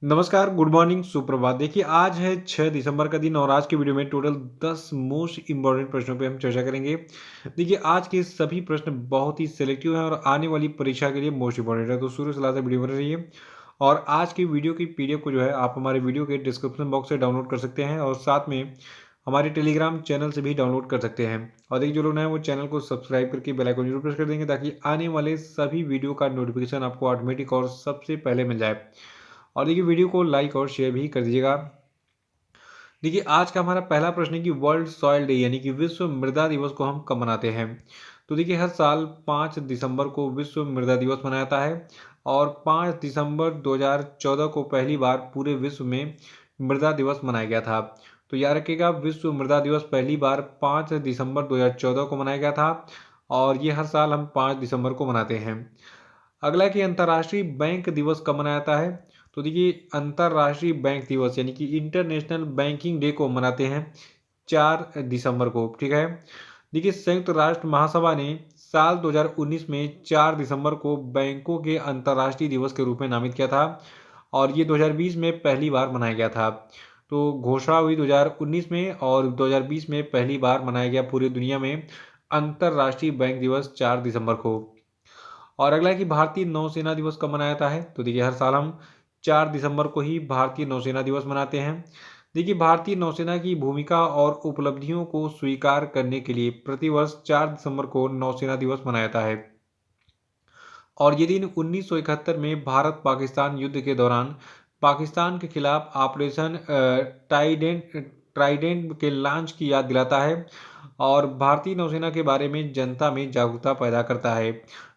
नमस्कार, good morning, सुप्रभात। देखिए, आज है 6 दिसंबर का दिन और आज की वीडियो में टोटल 10 मोस्ट इम्पोर्टेंट प्रश्नों पे हम चर्चा करेंगे। देखिए, आज के सभी प्रश्न बहुत ही सिलेक्टिव हैं और आने वाली परीक्षा के लिए मोस्ट इम्पोर्टेंट है, तो शुरू से लास्ट तक वीडियो बने रहिए। और आज की वीडियो की पीडीएफ को जो है आप हमारे वीडियो के डिस्क्रिप्शन बॉक्स से डाउनलोड कर सकते हैं और साथ में हमारे टेलीग्राम चैनल से भी डाउनलोड कर सकते हैं। और देखिए, जो लोग नए हैं वो चैनल को सब्सक्राइब करके बेल आइकन जरूर प्रेस कर देंगे ताकि आने वाले सभी वीडियो का नोटिफिकेशन आपको ऑटोमेटिक और सबसे पहले मिल जाए। और देखिए, वीडियो को लाइक और शेयर भी कर दीजिएगा। देखिए, आज का हमारा पहला प्रश्न है कि वर्ल्ड सॉइल डे यानी कि विश्व मृदा दिवस को हम कब मनाते हैं। तो देखिए, हर साल 5 दिसंबर को विश्व मृदा दिवस मनाया जाता है और 5 दिसंबर 2014 को पहली बार पूरे विश्व में मृदा दिवस मनाया गया था। तो याद रखिएगा, विश्व मृदा दिवस पहली बार 5 दिसंबर 2014 को मनाया गया था और ये हर साल हम 5 दिसंबर को मनाते हैं। अगला है कि अंतर्राष्ट्रीय बैंक दिवस कब मनाया जाता है। तो देखिए, अंतर्राष्ट्रीय बैंक दिवस यानी कि इंटरनेशनल बैंकिंग डे को मनाते हैं 4 दिसंबर को। ठीक है। देखिए, संयुक्त राष्ट्र महासभा ने साल 2019 में 4 दिसंबर को बैंकों के अंतर्राष्ट्रीय दिवस के रूप में नामित किया था और ये 2020 में पहली बार मनाया गया था। तो घोषणा हुई 2019 में और 2020 में पहली बार मनाया गया पूरी दुनिया में अंतर्राष्ट्रीय बैंक दिवस 4 दिसंबर को। और अगला है कि भारतीय नौसेना दिवस कब मनाया जाता है। तो देखिए, हर साल हम 4 दिसंबर को ही भारतीय नौसेना दिवस मनाते हैं। देखिए, भारतीय नौसेना की भूमिका और उपलब्धियों को स्वीकार करने के लिए प्रतिवर्ष 4 दिसंबर को नौसेना दिवस मनाया जाता है। और ये दिन 1971 में भारत पाकिस्तान युद्ध के दौरान पाकिस्तान के खिलाफ ऑपरेशन टाइडेंट ट्राइडेंट के लॉन्च की याद दिलाता है और भारतीय नौसेना के बारे में जनता में जागरूकता पैदा करता है।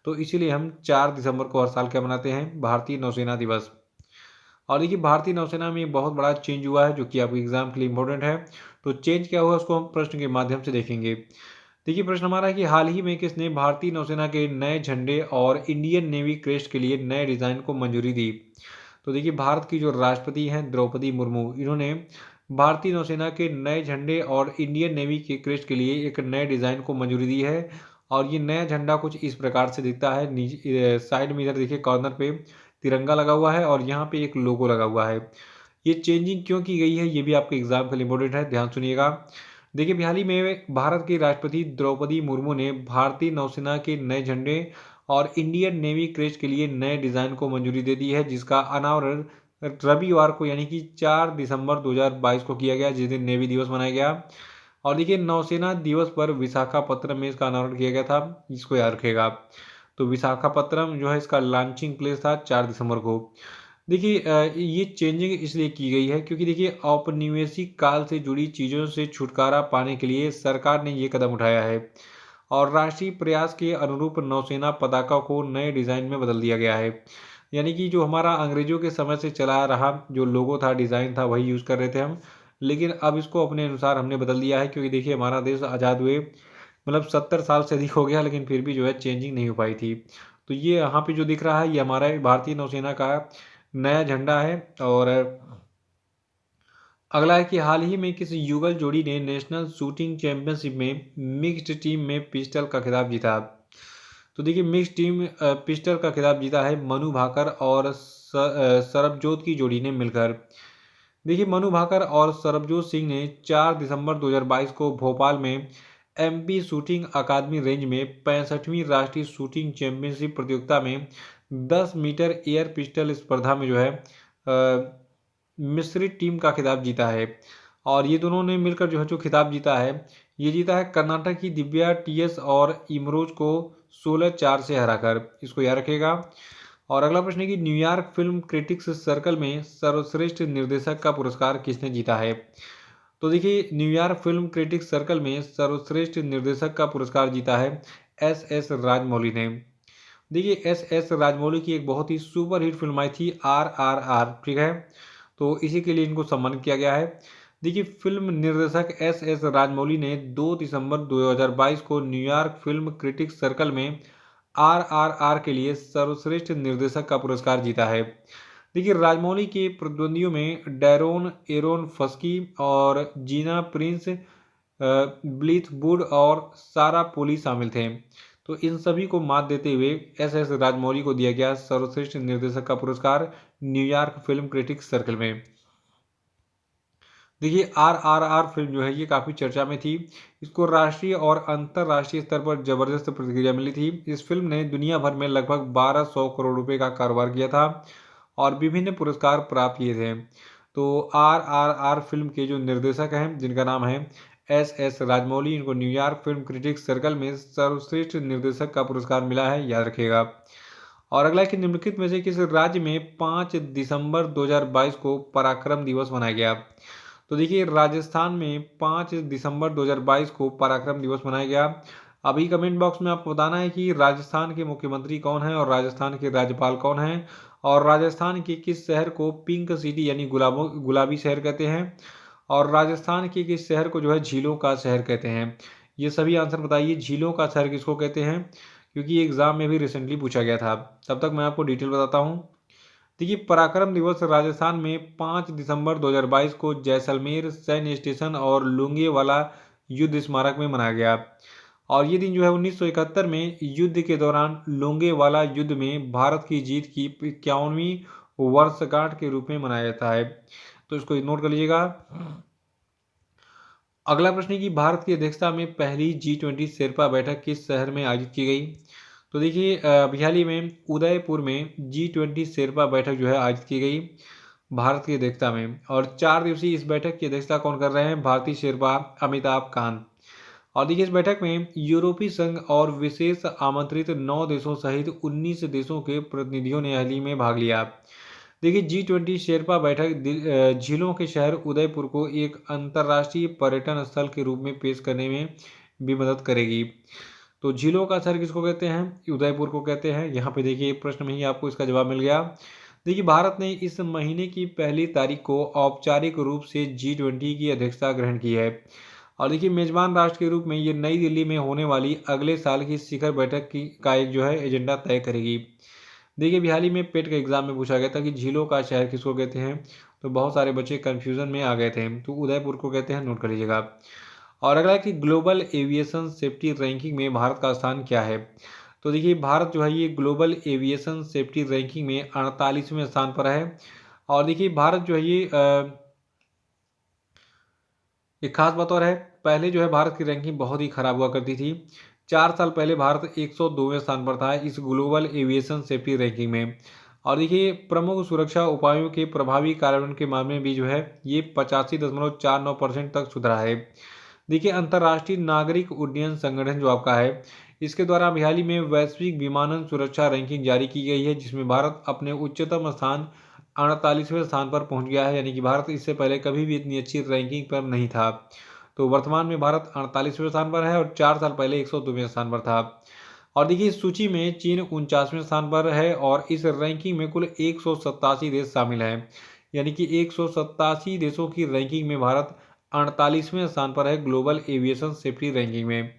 तो इसीलिए हम 4 दिसंबर को हर साल क्या मनाते हैं, भारतीय नौसेना दिवस। और देखिए, भारतीय नौसेना में बहुत बड़ा चेंज हुआ है जो कि आपके एग्जाम के लिए इंपॉर्टेंट है। तो चेंज क्या हुआ उसको हम प्रश्न के माध्यम से देखेंगे। देखिए, प्रश्न हमारा है कि हाल ही में किसने भारतीय नौसेना के नए झंडे और इंडियन नेवी क्रेस्ट के लिए नए डिजाइन को मंजूरी दी। तो देखिए, भारत की जो राष्ट्रपति हैं द्रौपदी मुर्मू, इन्होंने भारतीय नौसेना के नए झंडे और इंडियन नेवी के क्रेस्ट के लिए एक नए डिजाइन को मंजूरी दी है। और ये नया झंडा कुछ इस प्रकार से दिखता है। नीचे साइड में इधर देखिए कॉर्नर पे तिरंगा लगा हुआ है और यहाँ पे एक लोगो लगा हुआ है। ये चेंजिंग क्यों की गई है ये भी आपके एग्जाम के लिए इंपॉर्टेंट है, ध्यान सुनिएगा। देखिए, हाल ही में भारत की राष्ट्रपति द्रौपदी मुर्मू ने भारतीय नौसेना के नए झंडे और इंडियन नेवी क्रेस्ट के लिए नए डिजाइन को मंजूरी दे दी है, जिसका अनावरण रविवार को यानी कि 4 दिसंबर 2022 को किया गया, जिस दिन नेवी दिवस मनाया गया। और देखिए, नौसेना दिवस पर विशाखापत्तनम में इसका अनावरण किया गया था, इसको याद रखेगा। तो विशाखापत्तनम जो है इसका लॉन्चिंग प्लेस था 4 दिसंबर को। देखिए, ये चेंजिंग इसलिए की गई है क्योंकि देखिए, औपनिवेशिक काल से जुड़ी चीज़ों से छुटकारा पाने के लिए सरकार ने ये कदम उठाया है और राष्ट्रीय प्रयास के अनुरूप नौसेना पताका को नए डिज़ाइन में बदल दिया गया है। यानी कि जो हमारा अंग्रेजों के समय से चला आ रहा जो लोगो था, डिज़ाइन था, वही यूज़ कर रहे थे हम, लेकिन अब इसको अपने अनुसार हमने बदल दिया है क्योंकि देखिए, हमारा देश आज़ाद हुए मतलब 70 साल से अधिक हो गया, लेकिन फिर भी जो है चेंजिंग नहीं हो पाई थी। तो ये यहाँ पे जो दिख रहा है ये हमारा भारतीय नौसेना का नया झंडा है। और अगला है कि हाल ही में किस युगल जोड़ी ने नेशनल शूटिंग चैंपियनशिप में मिक्स्ड टीम में पिस्टल का खिताब जीता। तो देखिए, मिक्स्ड टीम पिस्टल का खिताब जीता है मनु भाकर और सरबजोत की जोड़ी ने मिलकर। देखिए, मनु भाकर और सरबजोत सिंह ने 4 दिसंबर 2022 को भोपाल में एमपी शूटिंग अकादमी रेंज में 65वीं राष्ट्रीय शूटिंग चैंपियनशिप प्रतियोगिता में 10 मीटर एयर पिस्टल स्पर्धा में जो है मिश्रित टीम का खिताब जीता है। और ये दोनों ने मिलकर जो है जो खिताब जीता है, ये जीता है कर्नाटक की दिव्या टीएस और इमरोज को 16-4 से हराकर, इसको याद रखेगा। और अगला प्रश्न है कि न्यूयॉर्क फिल्म क्रिटिक्स सर्कल में सर्वश्रेष्ठ निर्देशक का पुरस्कार किसने जीता है। तो देखिए, न्यूयॉर्क फिल्म क्रिटिक्स सर्कल में सर्वश्रेष्ठ निर्देशक का पुरस्कार जीता है एस एस राजमौली ने। देखिए, एस एस राजमौली की एक बहुत ही सुपर हिट फिल्म आई थी RRR, ठीक है, तो इसी के लिए इनको सम्मानित किया गया है। देखिए, फिल्म निर्देशक एस एस राजमौली ने 2 दिसंबर 2022 को न्यूयॉर्क फिल्म क्रिटिक्स सर्कल में RRR के लिए सर्वश्रेष्ठ निर्देशक का पुरस्कार जीता है। देखिए, राजमौली के प्रतिद्वंदियों में डैरोन एरोन फस्की और जीना प्रिंस ब्लीथवुड और सारा पोली शामिल थे। तो इन सभी को मात देते हुए एस एस राजमौली को दिया गया सर्वश्रेष्ठ निर्देशक का पुरस्कार न्यूयॉर्क फिल्म क्रिटिक्स सर्कल में। देखिए आरआरआर फिल्म जो है ये काफ़ी चर्चा में थी। इसको राष्ट्रीय और अंतर्राष्ट्रीय स्तर पर जबरदस्त प्रतिक्रिया मिली थी। इस फिल्म ने दुनिया भर में लगभग 1200 करोड़ रुपए का कारोबार किया था और विभिन्न पुरस्कार प्राप्त किए थे। तो आरआरआर फिल्म के जो निर्देशक हैं जिनका नाम है एस राजमौली, इनको न्यूयॉर्क फिल्म क्रिटिक्स सर्कल में सर्वश्रेष्ठ निर्देशक का पुरस्कार मिला है, याद रखिएगा। और अगला है कि निम्नलिखित में से किस राज्य में 5 दिसंबर 2022 को पराक्रम दिवस मनाया गया। तो देखिए राजस्थान में 5 दिसंबर 2022 को पराक्रम दिवस मनाया गया। अभी कमेंट बॉक्स में आपको बताना है कि राजस्थान के मुख्यमंत्री कौन है और राजस्थान के राज्यपाल कौन हैं और राजस्थान के किस शहर को पिंक सिटी यानी गुलाबी शहर कहते हैं और राजस्थान के किस शहर को जो है झीलों का शहर कहते हैं। ये सभी आंसर बताइए, झीलों का शहर किसको कहते हैं, क्योंकि एग्जाम में भी रिसेंटली पूछा गया था। तब तक मैं आपको डिटेल बताता हूँ। देखिए पराक्रम दिवस राजस्थान में 5 दिसंबर 2022 को जैसलमेर सैन्य स्टेशन और लोंगेवाला युद्ध स्मारक में मनाया गया और ये दिन जो है 1971 में युद्ध के दौरान लोंगेवाला युद्ध में भारत की जीत की 51वीं वर्षगांठ के रूप में मनाया जाता है। तो इसको नोट कर लीजिएगा। अगला प्रश्न है कि भारत की अध्यक्षता में पहली G20 शेरपा बैठक किस शहर में आयोजित की गई। तो देखिए हाल ही में उदयपुर में G20 शेरपा बैठक जो है आयोजित की गई भारत की अध्यक्षता में और 4 दिवसीय इस बैठक की अध्यक्षता कौन कर रहे हैं, भारतीय शेरपा अमिताभ कांत। और देखिए इस बैठक में यूरोपीय संघ और विशेष आमंत्रित 9 देशों सहित 19 देशों के प्रतिनिधियों ने हाल ही में भाग लिया। देखिए G20 शेरपा बैठक झीलों के शहर उदयपुर को एक अंतर्राष्ट्रीय पर्यटन स्थल के रूप में पेश करने में भी मदद करेगी। तो झीलों का शहर किसको कहते हैं, उदयपुर को कहते हैं। यहाँ पे देखिए प्रश्न में ही आपको इसका जवाब मिल गया। देखिए भारत ने इस महीने की पहली तारीख को औपचारिक रूप से G20 की अध्यक्षता ग्रहण की है और देखिए मेजबान राष्ट्र के रूप में ये नई दिल्ली में होने वाली अगले साल की शिखर बैठक की का एक जो है एजेंडा तय करेगी। देखिए अभी हाल ही में पेट के एग्जाम में पूछा गया था कि झीलों का शहर किसको कहते हैं, तो बहुत सारे बच्चे कंफ्यूजन में आ गए थे। तो उदयपुर को कहते हैं, नोट कर लीजिएगा। और अगला है कि ग्लोबल एविएशन सेफ्टी रैंकिंग में भारत का स्थान क्या है। तो देखिए भारत जो है ये ग्लोबल एविएशन सेफ्टी रैंकिंग में 48वें स्थान पर है और देखिए भारत जो है ये एक खास बात और है, पहले जो है भारत की रैंकिंग बहुत ही खराब हुआ करती थी। 4 साल पहले भारत 102वें स्थान पर था इस ग्लोबल एविएशन सेफ्टी रैंकिंग में। और देखिए प्रमुख सुरक्षा उपायों के प्रभावी कार्यान्वयन के मामले में भी जो है ये 85.49% तक सुधरा है। देखिए अंतर्राष्ट्रीय नागरिक उड्डयन संगठन जो आपका है इसके द्वारा हाल ही में वैश्विक विमानन सुरक्षा रैंकिंग जारी की गई है जिसमें भारत अपने उच्चतम स्थान 48वें स्थान पर पहुंच गया है, यानी कि भारत इससे पहले कभी भी इतनी अच्छी रैंकिंग पर नहीं था। तो वर्तमान में भारत 48वें स्थान पर है और 4 साल पहले 102वें स्थान पर था। और देखिए इस सूची में चीन 49वें स्थान पर है और इस रैंकिंग में कुल 187 देश शामिल हैं, यानी कि 187 देशों की रैंकिंग में भारत 48वें स्थान पर है ग्लोबल एविएशन सेफ्टी रैंकिंग में।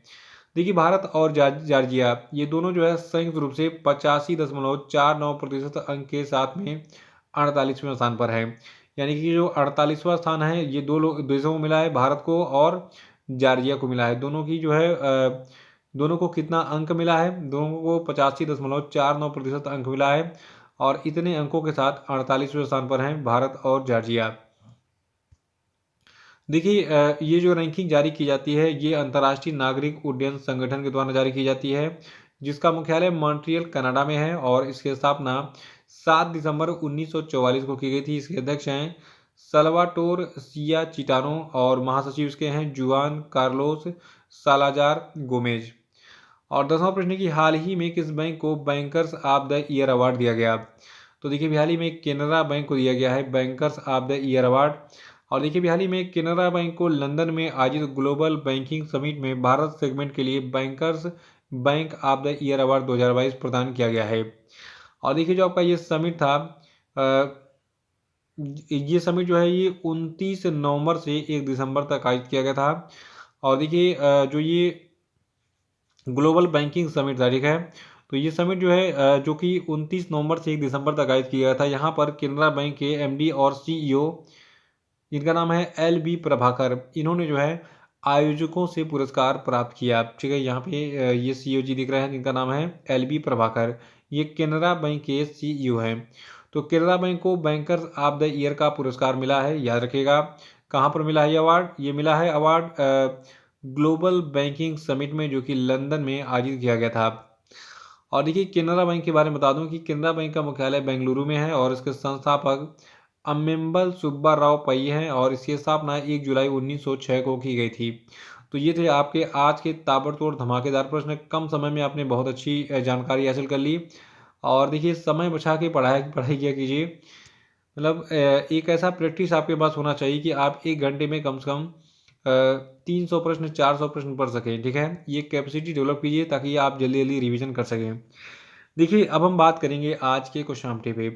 देखिए भारत और जॉर्जिया ये दोनों जो है संयुक्त रूप से 85.49% अंक के साथ में 48वें स्थान पर है, यानी कि जो 48वां स्थान है ये दो देशों को मिला है, भारत को और जॉर्जिया को मिला है। दोनों की जो है दोनों को कितना अंक मिला है, दोनों को 85.49% अंक मिला है और इतने अंकों के साथ 48वें स्थान पर हैं भारत और जॉर्जिया। देखिए ये जो रैंकिंग जारी की जाती है ये अंतर्राष्ट्रीय नागरिक उड्डयन संगठन के द्वारा जारी की जाती है जिसका मुख्यालय मॉन्ट्रियल कनाडा में है और इसकी स्थापना 7 दिसंबर 1944 को की गई थी। इसके अध्यक्ष हैं सल्वाटोर सिया चिटानो और महासचिव इसके हैं जुआन कार्लोस सालाजार गोमेज। और 10वां प्रश्न की हाल ही में किस बैंक को bankers of the year award दिया गया। तो देखिए हाल ही में केनरा बैंक को दिया गया है bankers of the year award. और देखिए हाल ही में केनरा बैंक को लंदन में आयोजित ग्लोबल बैंकिंग समिट में भारत सेगमेंट के लिए bankers bank of the year award 2022 प्रदान किया गया है। और देखिए जो आपका ये समिट था ये समिट जो है ये 29 नवंबर से 1 दिसंबर तक आयोजित किया गया था। और देखिए जो ये ग्लोबल बैंकिंग समिट तारीख है तो ये समिट जो है जो कि 29 नवंबर से 1 दिसंबर तक आयोजित किया गया था। यहाँ पर केनरा बैंक के एमडी और सीईओ जिनका नाम है LB प्रभाकर, इन्होंने जो है आयोजकों से पुरस्कार प्राप्त किया। ठीक है, यहाँ पे ये सीईओ जी दिख रहे हैं जिनका नाम है LB प्रभाकर, ये केनरा बैंक के सीईओ हैं। तो केनरा बैंक को बैंकर्स ऑफ द ईयर का पुरस्कार मिला है, याद रखिएगा। कहाँ पर मिला है ये अवार्ड? ये मिला है अवार्ड ग्लोबल बैंकिंग समिट में, जो कि लंदन में आयोजित किया गया था। और देखिए केनरा बैंक के बारे में बता दूं कि केनरा बैंक का मुख्यालय बेंगलुरु में है और इसके संस्थापक अम्मेम्बल सुब्बा राव पई हैं और इसकी स्थापना 1 जुलाई 1906 को की गई थी। तो ये थे आपके आज के ताबड़तोड़ धमाकेदार प्रश्न। कम समय में आपने बहुत अच्छी जानकारी हासिल कर ली। और देखिए समय बचा के पढ़ाई पढ़ाई किया कीजिए। मतलब एक ऐसा प्रैक्टिस आपके पास होना चाहिए कि आप 1 घंटे में कम से कम 300 प्रश्न 400 प्रश्न पढ़ सकें, ठीक है। ये कैपेसिटी डेवलप कीजिए ताकि आप जल्दी जल्दी रिवीजन कर सकें। देखिए अब हम बात करेंगे आज के क्वेश्चन आंसर पे।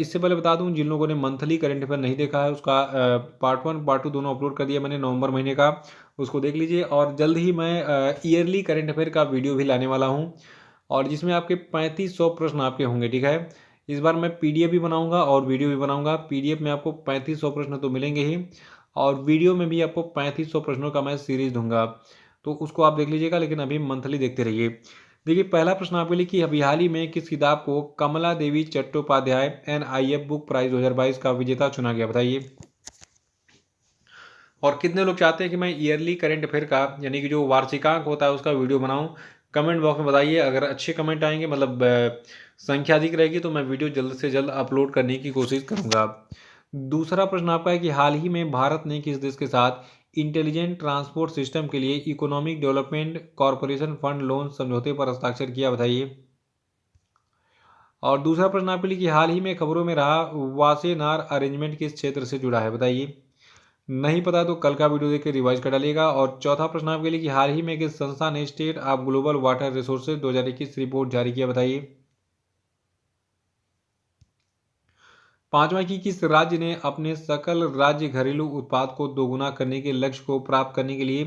इससे पहले बता दूं जिन लोगों ने मंथली करंट अफेयर नहीं देखा है उसका पार्ट 1 पार्ट 2 दोनों अपलोड कर दिया मैंने नवंबर महीने का, उसको देख लीजिए। और जल्द ही मैं ईयरली करंट अफेयर का वीडियो भी लाने वाला हूं और जिसमें आपके 3500 प्रश्न आपके होंगे, ठीक है। इस बार मैं पीडीएफ भी बनाऊंगा और वीडियो भी बनाऊंगा। पीडीएफ में आपको 3500 प्रश्न तो मिलेंगे ही और वीडियो में भी आपको 3500 प्रश्नों का मैं सीरीज दूंगा, तो उसको आप देख लीजिएगा। लेकिन अभी मंथली देखते रहिए। देखिए पहला प्रश्न आपके लिए कि अभी हाल ही में किस किताब को कमला देवी चट्टोपाध्याय NIF बुक प्राइज 2022 का विजेता चुना गया, बताइए। और कितने लोग चाहते हैं कि मैं ईयरली करंट अफेयर का यानी कि जो वार्षिकांक होता है उसका वीडियो बनाऊं? कमेंट बॉक्स में बताइए। अगर अच्छे कमेंट आएंगे, मतलब संख्या अधिक रहेगी, तो मैं वीडियो जल्द से जल्द अपलोड करने की कोशिश करूंगा। दूसरा प्रश्न आपका है कि हाल ही में भारत ने किस देश के साथ इंटेलिजेंट ट्रांसपोर्ट सिस्टम के लिए economic development corporation fund loan समझौते पर हस्ताक्षर किया, बताइए। और दूसरा प्रश्न आपके लिए कि हाल ही में खबरों में रहा वासेनार अरेंजमेंट किस क्षेत्र से जुड़ा है, बताइए। नहीं पता तो कल का वीडियो देख के रिवाइज कर डालिएगा। और चौथा प्रश्न आपके लिए कि हाल ही में किस संस्था ने state of global water resources 2021 report जारी किया, बताइए। पांचवा की किस राज्य ने अपने सकल राज्य घरेलू उत्पाद को दोगुना करने के लक्ष्य को प्राप्त करने के लिए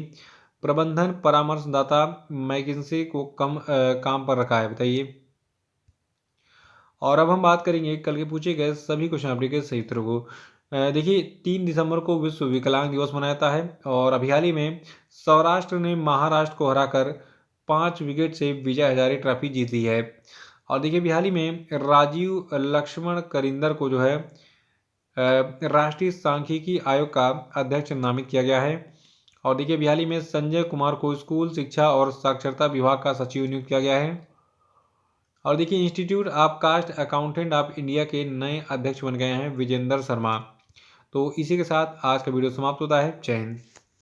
प्रबंधन परामर्शदाता मैकिन्से को काम पर रखा है, बताइए। और अब हम बात करेंगे कल के पूछे गए सभी क्वेश्चन के सही उत्तरों को। देखिए 3 दिसंबर को विश्व विकलांग दिवस मनाया जाता है और अभी हाल ही में सौराष्ट्र ने महाराष्ट्र को हराकर 5 विकेट से विजय हजारे ट्रॉफी जीत ली है। और देखिए अभी हाल ही में राजीव लक्ष्मण करिंदर को जो है राष्ट्रीय सांख्यिकी आयोग का अध्यक्ष नामित किया गया है। और देखिए अभी हाल ही में संजय कुमार को स्कूल शिक्षा और साक्षरता विभाग का सचिव नियुक्त किया गया है। और देखिए institute of cast accountant of India के नए अध्यक्ष बन गए हैं विजेंद्र शर्मा। तो इसी के साथ आज का वीडियो समाप्त होता है। जय हिंद।